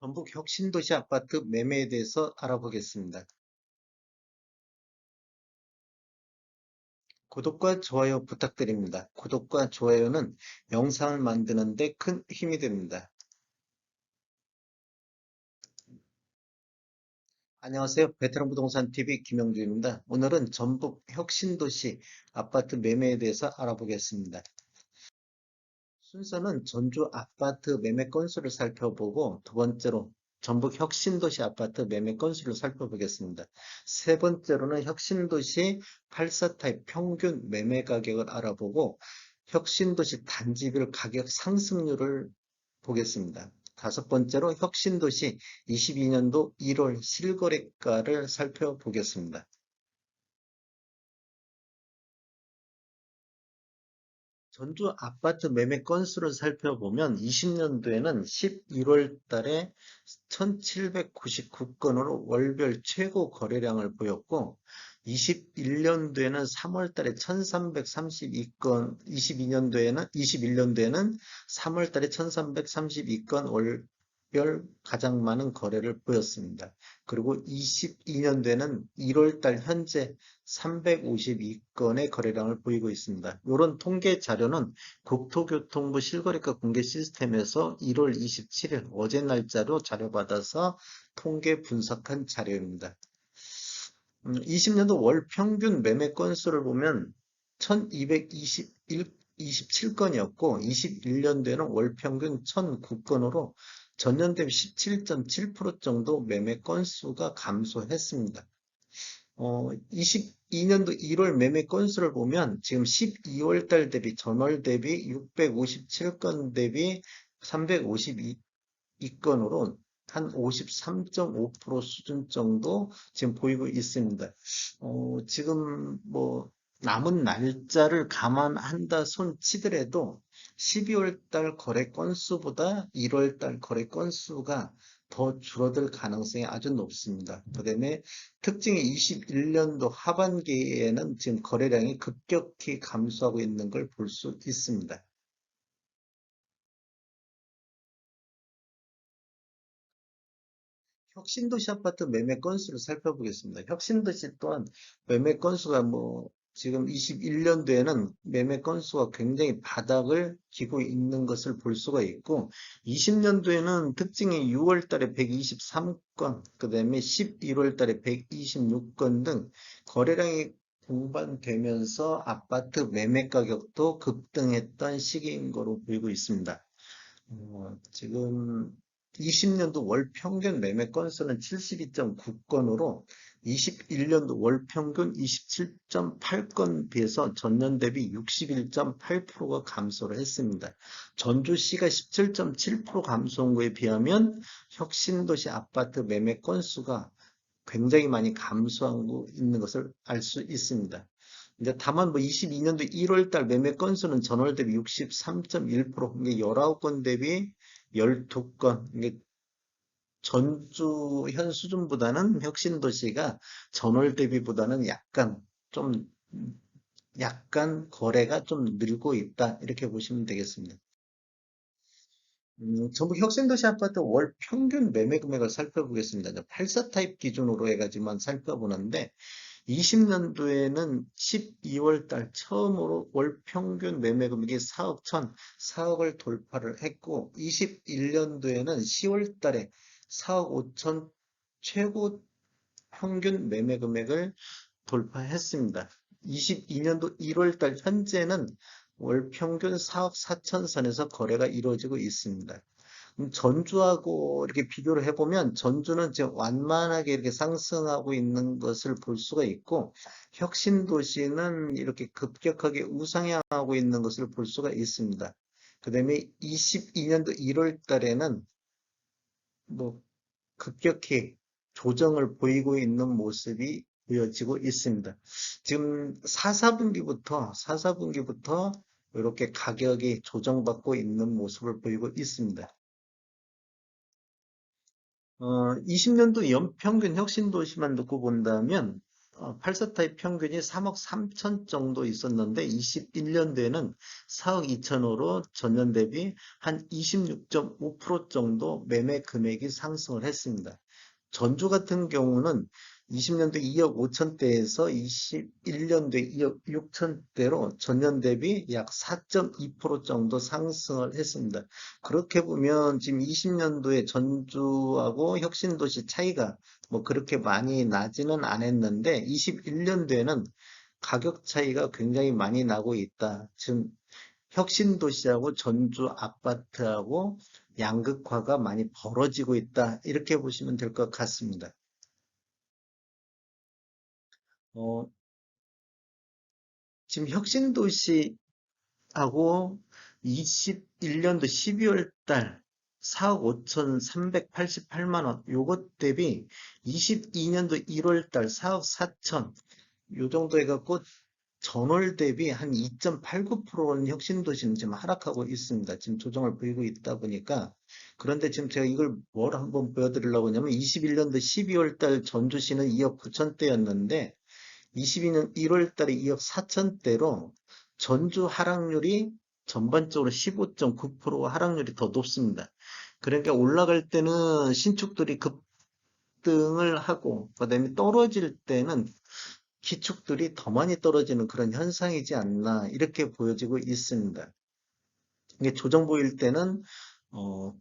전북 혁신도시 아파트 매매에 대해서 알아보겠습니다. 구독과 좋아요 부탁드립니다. 구독과 좋아요는 영상을 만드는 데 큰 힘이 됩니다. 안녕하세요. 베테랑 부동산 TV 김영주입니다. 오늘은 전북 혁신도시 아파트 매매에 대해서 알아보겠습니다. 순서는 전주 아파트 매매 건수를 살펴보고 두 번째로 전북 혁신도시 아파트 매매 건수를 살펴보겠습니다. 세 번째로는 혁신도시 84 타입 평균 매매 가격을 알아보고 혁신도시 단지별 가격 상승률을 보겠습니다. 다섯 번째로 혁신도시 22년도 1월 실거래가를 살펴보겠습니다. 전주 아파트 매매 건수를 살펴보면 20년도에는 11월 달에 1799건으로 월별 최고 거래량을 보였고 21년도에는 3월 달에 1332건, 21년도에는 3월 달에 1332건 별 가장 많은 거래를 보였습니다. 그리고 22년도에는 1월 달 현재 352건의 거래량을 보이고 있습니다. 이런 통계 자료는 국토교통부 실거래가 공개 시스템에서 1월 27일 어제 날짜로 자료받아서 통계 분석한 자료입니다. 20년도 월 평균 매매 건수를 보면 1227건이었고 21년도에는 월 평균 1009건으로 전년 대비 17.7% 정도 매매 건수가 감소했습니다. 22년도 1월 매매 건수를 보면 지금 12월 달 대비 전월 대비 657건 대비 352건으로 한 53.5% 수준 정도 지금 보이고 있습니다. 지금 뭐 남은 날짜를 감안한다 손 치더라도 12월 달 거래 건수보다 1월 달 거래 건수가 더 줄어들 가능성이 아주 높습니다. 그다음에 특징이 21년도 하반기에는 지금 거래량이 급격히 감소하고 있는 걸 볼 수 있습니다. 혁신도시 아파트 매매 건수를 살펴보겠습니다. 혁신도시 또한 매매 건수가 지금 21년도에는 매매 건수가 굉장히 바닥을 기고 있는 것을 볼 수가 있고 20년도에는 특징이 6월 달에 123건, 그 다음에 11월 달에 126건 등 거래량이 동반되면서 아파트 매매 가격도 급등했던 시기인 거로 보이고 있습니다. 지금 20년도 월 평균 매매 건수는 72.9건으로 21년도 월 평균 27.8건 비해서 전년 대비 61.8%가 감소를 했습니다. 전주시가 17.7% 감소한 거에 비하면 혁신도시 아파트 매매 건수가 굉장히 많이 감소하고 있는 것을 알 수 있습니다. 이제 다만 22년도 1월 달 매매 건수는 전월 대비 63.1%, 이게 19건 대비 12건, 이게 전주 현 수준보다는 혁신도시가 전월 대비보다는 좀, 약간 거래가 좀 늘고 있다. 이렇게 보시면 되겠습니다. 전북 혁신도시 아파트 월 평균 매매 금액을 살펴보겠습니다. 84 타입 기준으로 해가지고만 살펴보는데, 20년도에는 12월 달 처음으로 월 평균 매매 금액이 4억 돌파를 했고, 21년도에는 10월 달에 4억 5천 최고 평균 매매 금액을 돌파했습니다. 22년도 1월 달 현재는 월 평균 4억 4천 선에서 거래가 이루어지고 있습니다. 전주하고 이렇게 비교를 해보면 전주는 지금 완만하게 이렇게 상승하고 있는 것을 볼 수가 있고 혁신도시는 이렇게 급격하게 우상향하고 있는 것을 볼 수가 있습니다. 그 다음에 22년도 1월 달에는 뭐 급격히 조정을 보이고 있는 모습이 보여지고 있습니다. 지금 4사분기부터 이렇게 가격이 조정받고 있는 모습을 보이고 있습니다. 20년도 연평균 혁신도시만 놓고 본다면 84 타입 평균이 3억 3천 정도 있었는데 21년도에는 4억 2천으로 전년 대비 한 26.5% 정도 매매 금액이 상승을 했습니다. 전주 같은 경우는 20년도 2억 5천대에서 21년도 2억 6천대로 전년 대비 약 4.2% 정도 상승을 했습니다. 그렇게 보면 지금 20년도에 전주하고 혁신도시 차이가 뭐 그렇게 많이 나지는 않았는데 21년도에는 가격 차이가 굉장히 많이 나고 있다. 지금 혁신도시하고 전주 아파트하고 양극화가 많이 벌어지고 있다. 이렇게 보시면 될 것 같습니다. 어, 지금 혁신도시하고 21년도 12월 달 4억 5,388만 원, 요것 대비 22년도 1월 달 4억 4천, 요 정도 해갖고 전월 대비 한 2.89%는 혁신도시는 지금 하락하고 있습니다. 지금 조정을 보이고 있다 보니까. 그런데 지금 제가 이걸 뭘 한번 보여드리려고 하냐면 21년도 12월 달 전주시는 2억 9천대였는데 22년 1월 달에 2억 4천대로 전주 하락률이 전반적으로 15.9% 하락률이 더 높습니다. 그러니까 올라갈 때는 신축들이 급등을 하고 그다음에 떨어질 때는 기축들이 더 많이 떨어지는 그런 현상이지 않나 이렇게 보여지고 있습니다. 이게 조정 보일 때는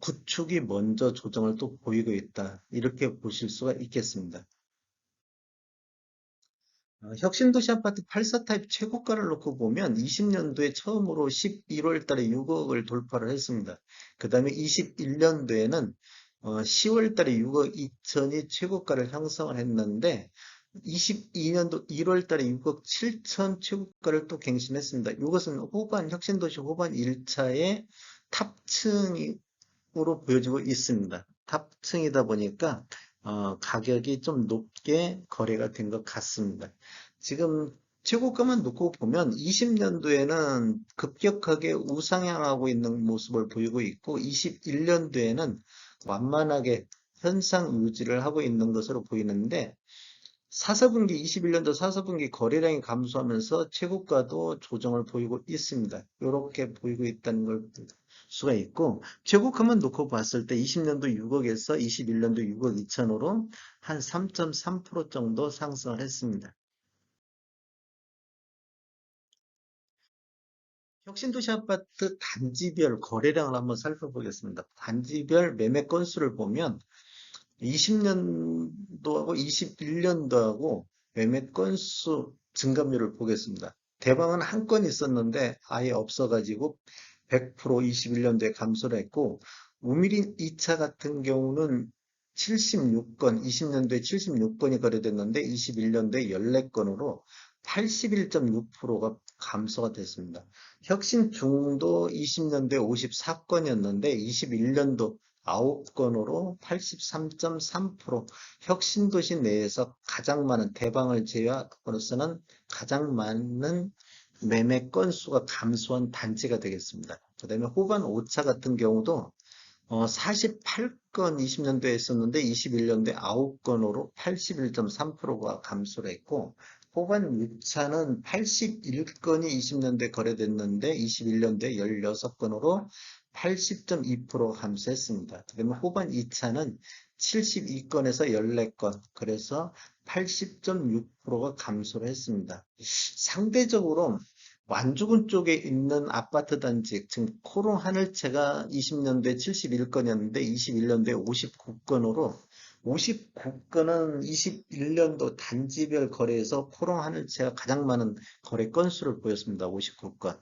구축이 먼저 조정을 또 보이고 있다 이렇게 보실 수가 있겠습니다. 혁신도시 아파트 84 타입 최고가를 놓고 보면 20년도에 처음으로 11월 달에 6억을 돌파를 했습니다. 그 다음에 21년도에는 10월 달에 6억 2천이 최고가를 형성을 했는데 22년도 1월 달에 6억 7천 최고가를 또 갱신했습니다. 이것은 혁신도시 후반 1차의 탑층으로 보여지고 있습니다. 탑층이다 보니까 가격이 좀 높게 거래가 된 것 같습니다. 지금 최고가만 놓고 보면 20년도에는 급격하게 우상향하고 있는 모습을 보이고 있고 21년도에는 완만하게 현상 유지를 하고 있는 것으로 보이는데 4사분기 21년도 4사분기 거래량이 감소하면서 최고가도 조정을 보이고 있습니다. 이렇게 보이고 있다는 걸 볼 수가 있고 최고가만 놓고 봤을 때 20년도 6억에서 21년도 6억 2천으로 한 3.3% 정도 상승을 했습니다. 혁신도시 아파트 단지별 거래량을 한번 살펴보겠습니다. 단지별 매매 건수를 보면 20년도하고 21년도하고 매매 건수 증감률을 보겠습니다. 대방은 한 건 있었는데 아예 없어가지고 100% 21년도에 감소를 했고 우미린 2차 같은 경우는 76건, 20년도에 76건이 거래됐는데 21년도에 14건으로 81.6%가 감소가 됐습니다. 혁신중도 20년도에 54건이었는데 21년도 9건으로 83.3%, 혁신도시 내에서 가장 많은 대방을 제외함으로써는 가장 많은 매매 건수가 감소한 단지가 되겠습니다. 그 다음에 후반 5차 같은 경우도 48건 20년도에 했었는데 21년도에 9건으로 81.3%가 감소를 했고 후반 6차는 81건이 20년도에 거래됐는데 21년도에 16건으로 80.2% 감소했습니다. 그다음에 후반 2차는 72건에서 14건, 그래서 80.6%가 감소를 했습니다. 상대적으로 완주군 쪽에 있는 아파트 단지, 지금 코롱 하늘채가 20년도에 71건이었는데 21년도에 59건으로 59건은 21년도 단지별 거래에서 코롱 하늘채가 가장 많은 거래 건수를 보였습니다. 59건.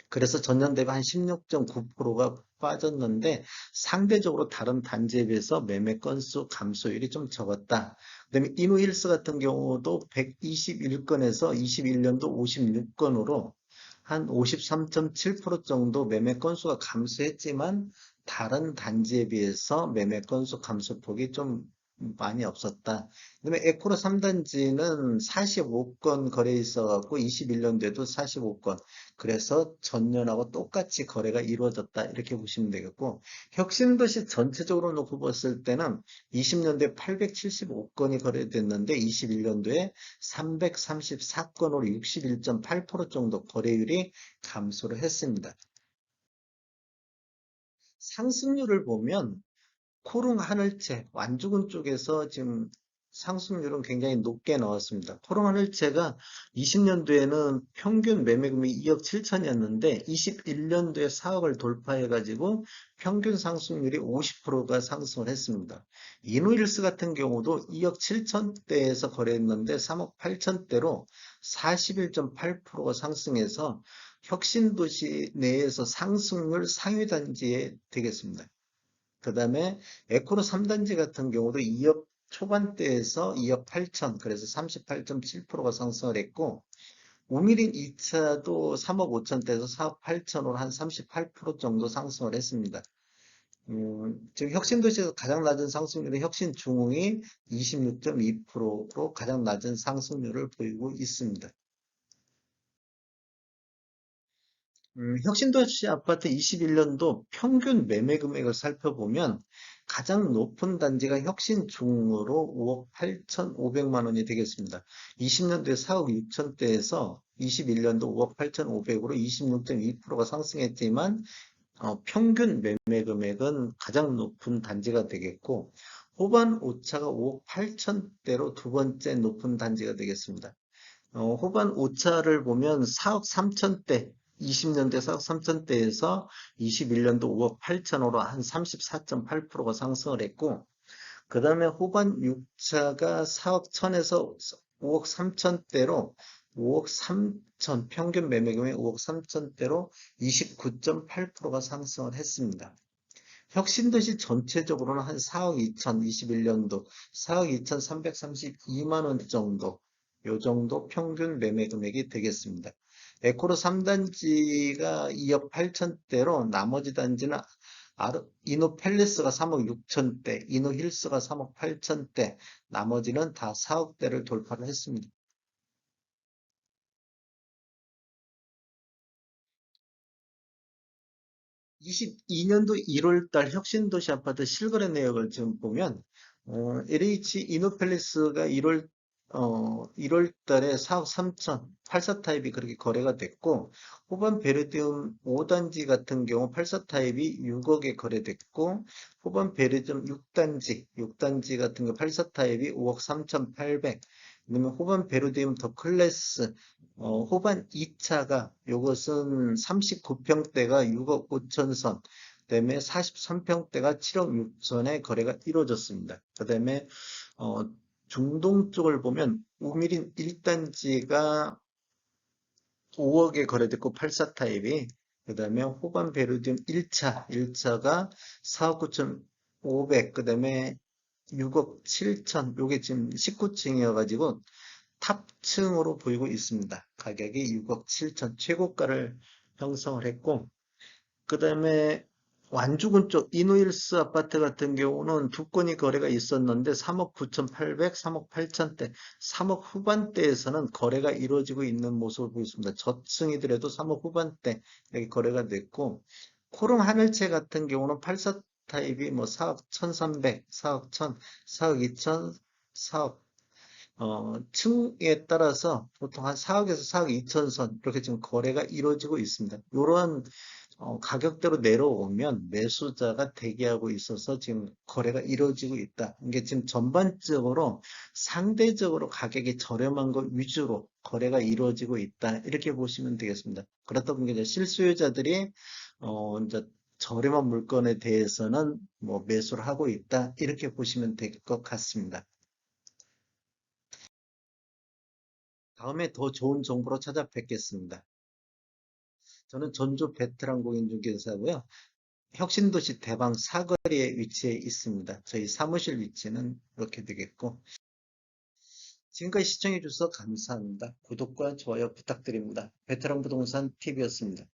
그래서 전년 대비 한 16.9%가 빠졌는데 상대적으로 다른 단지에 비해서 매매 건수 감소율이 좀 적었다. 그다음에 이누힐스 같은 경우도 121건에서 21년도 56건으로 한 53.7% 정도 매매 건수가 감소했지만 다른 단지에 비해서 매매 건수 감소폭이 좀 많이 없었다. 그다음에 에코로 3단지는 45건 거래 있어갖고 21년도에도 45건. 그래서 전년하고 똑같이 거래가 이루어졌다. 이렇게 보시면 되겠고, 혁신도시 전체적으로 놓고 봤을 때는 20년도에 875건이 거래됐는데 21년도에 334건으로 61.8% 정도 거래율이 감소를 했습니다. 상승률을 보면 코릉 하늘채, 완주군 쪽에서 지금 상승률은 굉장히 높게 나왔습니다. 코릉 하늘채가 20년도에는 평균 매매금이 2억 7천이었는데 21년도에 4억을 돌파해가지고 평균 상승률이 50%가 상승을 했습니다. 이노힐스 같은 경우도 2억 7천대에서 거래했는데 3억 8천대로 41.8%가 상승해서 혁신도시 내에서 상승률 상위 단지에 되겠습니다. 그 다음에 에코로 3단지 같은 경우도 2억 초반대에서 2억 8천, 그래서 38.7%가 상승을 했고, 우미린 2차도 3억 5천대에서 4억 8천으로 한 38% 정도 상승을 했습니다. 지금 혁신도시에서 가장 낮은 상승률은 혁신중흥이 26.2%로 가장 낮은 상승률을 보이고 있습니다. 혁신도시 아파트 21년도 평균 매매 금액을 살펴보면 가장 높은 단지가 혁신중으로 5억 8,500만 원이 되겠습니다. 20년도에 4억 6천대에서 21년도 5억 8,500으로 26.2%가 상승했지만 평균 매매 금액은 가장 높은 단지가 되겠고 호반 오차가 5억 8천대로 두 번째 높은 단지가 되겠습니다. 후반 오차를 보면 4억 3천대, 20년대 4억 3천대에서 21년도 5억 8천으로 한 34.8%가 상승을 했고, 그 다음에 후반 6차가 4억 1천에서 5억 3천대로 5억 3천, 평균 매매금액 5억 3천대로 29.8%가 상승을 했습니다. 혁신도시 전체적으로는 한 4억 2천, 21년도 4억 2,332만 원 정도, 요 정도 평균 매매 금액이 되겠습니다. 에코로 3단지가 2억 8천대로 나머지 단지는 이노팰리스가 3억 6천대, 이노힐스가 3억 8천대, 나머지는 다 4억대를 돌파를 했습니다. 22년도 1월달 혁신도시 아파트 실거래 내역을 지금 보면 LH 이노팰리스가 1월 달에 4억 3천 84 타입이 그렇게 거래가 됐고 후반 베르디움 5단지 같은 경우 84 타입이 6억에 거래됐고 후반 베르디움 6단지 같은 경우 84 타입이 5억 3,800 그다음에 후반 베르디움 더 클래스 후반 2차가 요것은 39평대가 6억 5천 선, 그다음에 43평대가 7억 6천에 거래가 이루어졌습니다. 그다음에 어, 중동 쪽을 보면 우미린 1단지가 5억에 거래됐고 84 타입이 그다음에 후반 베르디움 1차가 4억 9천 5백 그다음에 6억 7천 요게 지금 19층이어가지고 탑층으로 보이고 있습니다. 가격이 6억 7천 최고가를 형성을 했고 그 다음에 완주군 쪽 이노힐스 아파트 같은 경우는 두 건이 거래가 있었는데 3억 9,800, 3억 8천대, 3억 후반대에서는 거래가 이루어지고 있는 모습을 보였습니다. 저층이더라도 3억 후반대 이렇게 거래가 됐고 코릉 하늘채 같은 경우는 84 타입이 뭐 4억 1,300, 4억 1,000, 4억 2천, 4억 층에 따라서 보통 한 4억에서 4억 2천 선 이렇게 지금 거래가 이루어지고 있습니다. 이런 가격대로 내려오면 매수자가 대기하고 있어서 지금 거래가 이루어지고 있다. 이게 지금 전반적으로 상대적으로 가격이 저렴한 것 위주로 거래가 이루어지고 있다. 이렇게 보시면 되겠습니다. 그렇다 보니까 이제 실수요자들이 이제 저렴한 물건에 대해서는 뭐 매수를 하고 있다. 이렇게 보시면 될 것 같습니다. 다음에 더 좋은 정보로 찾아뵙겠습니다. 저는 전주 베테랑 공인중개사고요. 혁신도시 대방 사거리에 위치해 있습니다. 저희 사무실 위치는 이렇게 되겠고 지금까지 시청해 주셔서 감사합니다. 구독과 좋아요 부탁드립니다. 베테랑 부동산 TV였습니다.